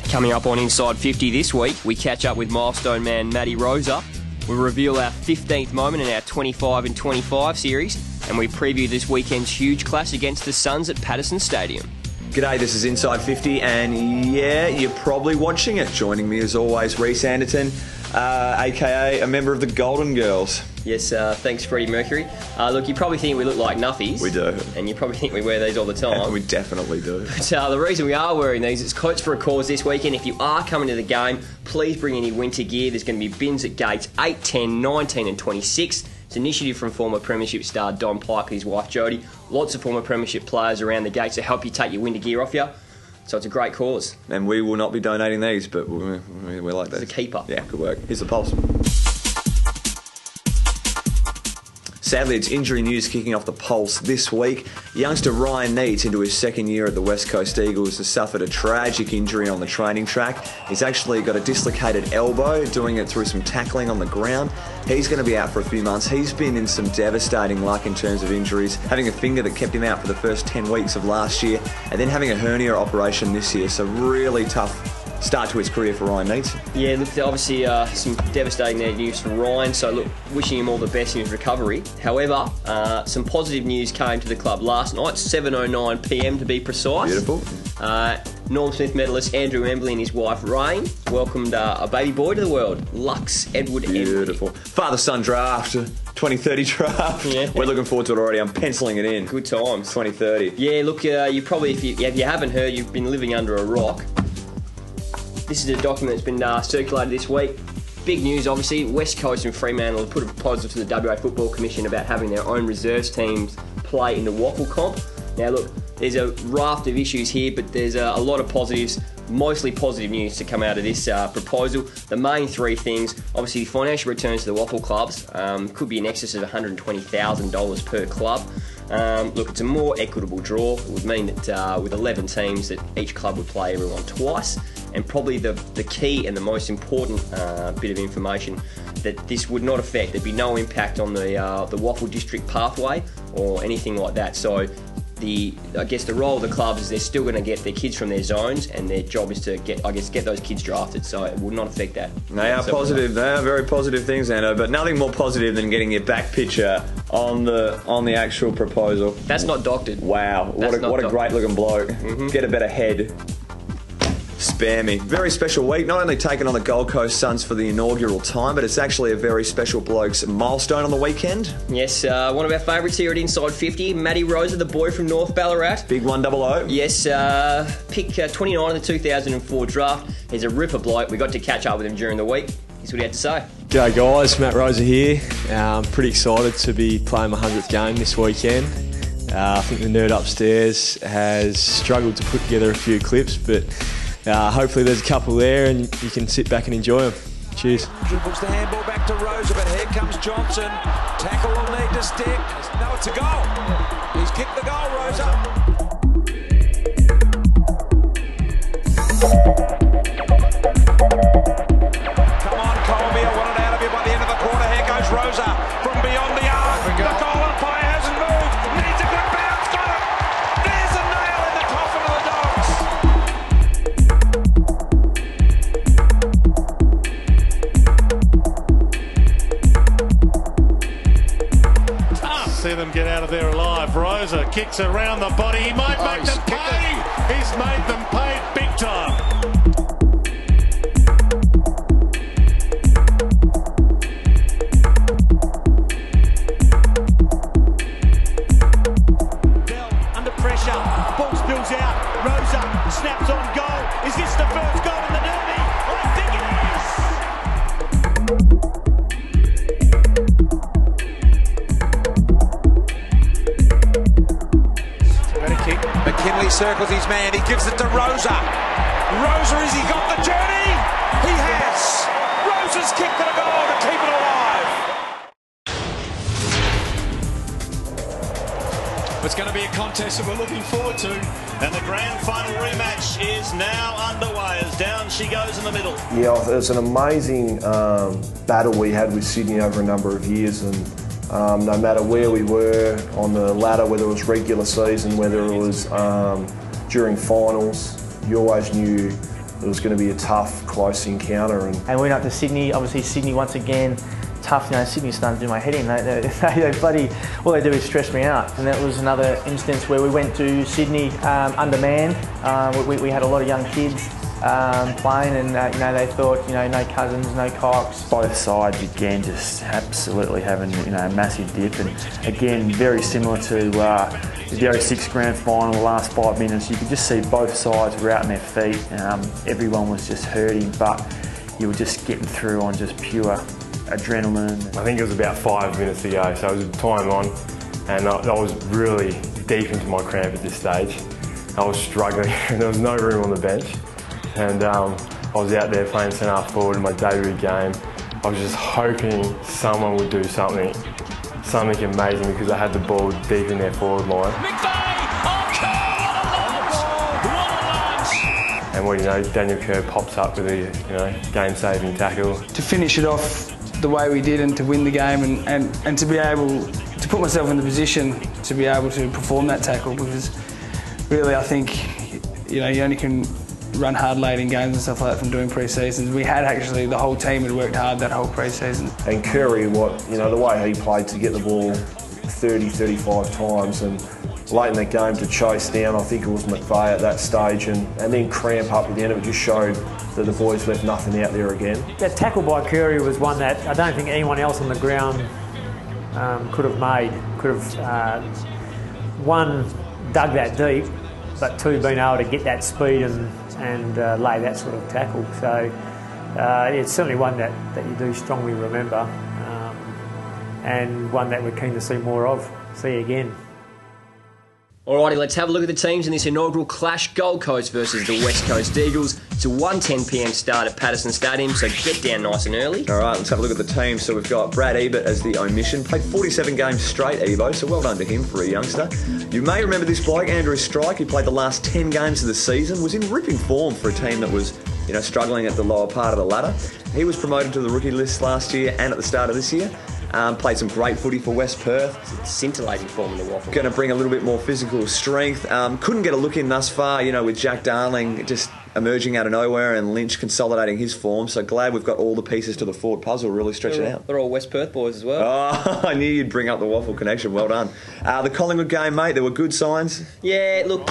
Coming up on Inside 50 this week, we catch up with milestone man Matty Rosa. We reveal our 15th moment in our 25 in 25 series, and we preview this weekend's huge clash against the Suns at Patterson Stadium. G'day, this is Inside 50, and yeah, you're probably watching it. Joining me as always, Reece Anderton, aka a member of the Golden Girls. Yes, thanks Freddie Mercury. Look, you probably think we look like nuffies. We do. And you probably think we wear these all the time. We definitely do. But the reason we are wearing these is Coats for a Cause this weekend. If you are coming to the game, please bring any winter gear. There's going to be bins at gates 8, 10, 19 and 26. It's an initiative from former Premiership star Don Pike and his wife Jodie. Lots of former Premiership players around the gates to help you take your winter gear off you. So it's a great cause. And we will not be donating these, but we're like that. It's a keeper. Yeah, good work. Here's the pulse. Sadly, it's injury news kicking off the pulse this week. Youngster Ryan Neitz, into his second year at the West Coast Eagles, has suffered a tragic injury on the training track. He's actually got a dislocated elbow, doing it through some tackling on the ground. He's going to be out for a few months. He's been in some devastating luck in terms of injuries, having a finger that kept him out for the first 10 weeks of last year, and then having a hernia operation this year. So really tough start to his career for Ryan Neitz. Yeah, look, obviously some devastating news for Ryan, so look, wishing him all the best in his recovery. However, some positive news came to the club last night, 7:09 PM to be precise. Beautiful. Norm Smith medalist Andrew Embley and his wife Rain welcomed a baby boy to the world, Lux Edward Embley. Beautiful. Father-son draft, 2030 draft. Yeah. We're looking forward to it already. I'm penciling it in. Good times. 2030. Yeah, look, you probably, if you haven't heard, you've been living under a rock. This is a document that's been circulated this week. Big news, obviously. West Coast and Fremantle have put a proposal to the WA Football Commission about having their own reserves teams play in the Waffle Comp. Now, look, there's a raft of issues here, but there's a lot of positives, mostly positive news to come out of this proposal. The main three things, obviously, financial returns to the Waffle clubs could be in excess of $120,000 per club. Look, it's a more equitable draw. It would mean that with 11 teams, that each club would play everyone twice. And probably the key and the most important bit of information that this would not affect. There'd be no impact on the Waffle District pathway or anything like that. So I guess the role of the clubs is they're still going to get their kids from their zones, and their job is to get those kids drafted. So it would not affect that. They are positive. They are very positive things, Ando. But nothing more positive than getting your back picture on the actual proposal. That's not doctored. Wow, what a great looking bloke. Mm-hmm. Get a better head. Spare me. Very special week, not only taking on the Gold Coast Suns for the inaugural time, but it's actually a very special bloke's milestone on the weekend. Yes, one of our favourites here at Inside 50, Matty Rosa, the boy from North Ballarat. Big 100. Yes, pick 29 of the 2004 draft. He's a ripper bloke. We got to catch up with him during the week. Here's what he had to say. G'day guys, Matt Rosa here. Pretty excited to be playing my 100th game this weekend. I think the nerd upstairs has struggled to put together a few clips, but hopefully there's a couple there and you can sit back and enjoy them. Cheers. Dribbles the handball back to Rosa, but here comes Johnson. Tackle will need to stick. No, it's a goal. He's kicked the goal, Rosa. Come on, Columbia, want it out of you by the end of the quarter. Here goes Rosa from beyond the arc. The goal umpire hasn't moved. Needs a good bounce. Got it. There's a nail in the coffin of the Dogs. See them get out of there alive. Rosa kicks around the body. He might make them pay. He's made them pay big time. Bell under pressure. Ball spills out. Rosa snaps on goal. Is this the first goal in the derby? I think it is. McKinley circles his man. He gives it to Rosa. Rosa, has he got the journey? He has. Rosa's kicked at a goal to keep it alive. It's going to be a contest that we're looking forward to. And the grand final rematch is now underway as down she goes in the middle. Yeah, it was an amazing battle we had with Sydney over a number of years, and no matter where we were on the ladder, whether it was regular season, whether it was during finals, you always knew it was going to be a tough, close encounter. And we went up to Sydney. Obviously, Sydney once again, tough. Sydney's starting to do my head in. They bloody, all they do is stress me out. And that was another instance where we went to Sydney undermanned. We had a lot of young kids playing, and they thought, no Cousins, no Cox. Both sides again just absolutely having a massive dip, and again very similar to the 06 grand final. The last 5 minutes, you could just see both sides were out on their feet. Everyone was just hurting, but you were just getting through on just pure adrenaline. I think it was about 5 minutes to go, so it was time on, and I was really deep into my cramp at this stage. I was struggling, and there was no room on the bench. And I was out there playing centre forward in my debut game. I was just hoping someone would do something amazing, because I had the ball deep in their forward line. And what Daniel Kerr pops up with a game-saving tackle. To finish it off the way we did and to win the game, and to be able to put myself in the position to be able to perform that tackle, because really I think you only can run hard late in games and stuff like that from doing pre-seasons. We had actually, the whole team had worked hard that whole pre-season. And Curry, the way he played to get the ball 30, 35 times, and late in the game to chase down, I think it was McVeigh at that stage, and then cramp up at the end of it, just showed that the boys left nothing out there again. That tackle by Curry was one that I don't think anyone else on the ground could have made. Could have, one, dug that deep, but two, been able to get that speed and lay that sort of tackle. So it's certainly one that you do strongly remember, and one that we're keen to see more of, see again. Alrighty, let's have a look at the teams in this inaugural clash. Gold Coast versus the West Coast Eagles. It's a 1:10 PM start at Patterson Stadium, so get down nice and early. All right, let's have a look at the team. So we've got Brad Ebert as the omission. Played 47 games straight, Evo, so well done to him for a youngster. You may remember this bloke, Andrew Strike. He played the last 10 games of the season, was in ripping form for a team that was struggling at the lower part of the ladder. He was promoted to the rookie list last year and at the start of this year. Played some great footy for West Perth. Scintillating form in the waffle. Going to bring a little bit more physical strength. Couldn't get a look in thus far, with Jack Darling just emerging out of nowhere and Lynch consolidating his form. So glad we've got all the pieces to the forward puzzle really stretching out. They're all West Perth boys as well. Oh, I knew you'd bring up the waffle connection. Well done. The Collingwood game, mate, there were good signs. Yeah, look,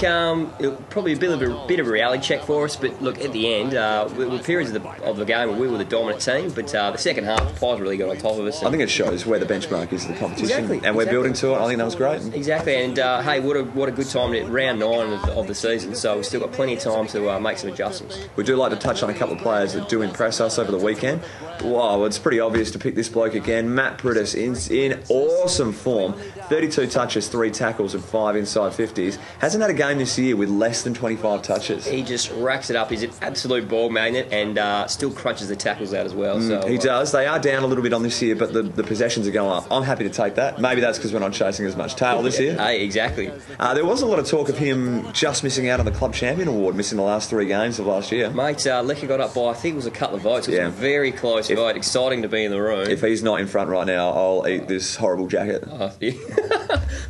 probably a bit of a reality check for us, but look, at the end, there were periods of the game where we were the dominant team, but the second half, the Pies really got on top of us. I think it shows where the benchmark is of the competition. Exactly. And we're building to it. I think that was great. Exactly, and hey, what a good time at round 9 of the season, so we've still got plenty of time to make some adjustments. We do like to touch on a couple of players that do impress us over the weekend. Wow, it's pretty obvious to pick this bloke again. Matt Priddis in awesome form. 32 touches, 3 tackles and 5 inside 50s. Hasn't had a game this year with less than 25 touches. He just racks it up. He's an absolute ball magnet and still crunches the tackles out as well. So he does. They are down a little bit on this year, but the possessions are going up. I'm happy to take that. Maybe that's because we're not chasing as much tail this year. Hey, exactly. There was a lot of talk of him just missing out on the Club Champion Award, missing the last 3 games of last year. Mate, Lecker got up by, I think it was a couple of votes. It was a very close vote. Exciting to be in the room. If he's not in front right now, I'll eat this horrible jacket. Yeah.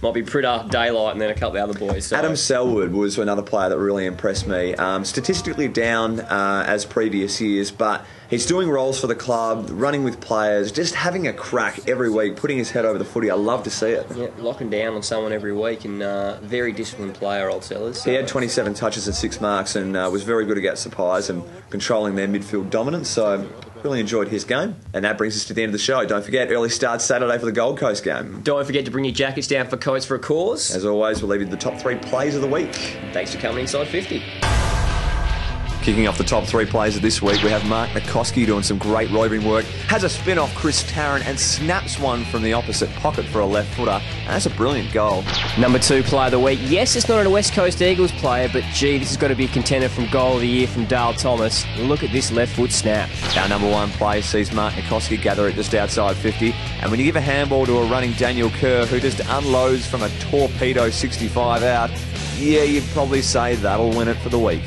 Might be Pritter, Daylight, and then a couple of other boys. So. Adam Selwood was another player that really impressed me. Statistically down as previous years, but he's doing roles for the club, running with players, just having a crack every week, putting his head over the footy. I love to see it. Yeah, locking down on someone every week, and very disciplined player, old sellers. He had 27 touches and 6 marks and was very good against the Pies and controlling their midfield dominance, so really enjoyed his game. And that brings us to the end of the show. Don't forget, early start Saturday for the Gold Coast game. Don't forget to bring your jackets down for Coats for a Cause. As always, we'll leave you the top 3 plays of the week. Thanks for coming inside 50. Kicking off the top 3 plays of this week, we have Mark Nikoski doing some great roving work, has a spin off Chris Tarrant and snaps one from the opposite pocket for a left footer. And that's a brilliant goal. Number 2 player of the week. Yes, it's not a West Coast Eagles player, but gee, this has got to be a contender from Goal of the Year from Dale Thomas. Look at this left foot snap. Our number 1 play sees Mark Nikoski gather it just outside 50. And when you give a handball to a running Daniel Kerr, who just unloads from a torpedo 65 out, yeah, you'd probably say that'll win it for the week.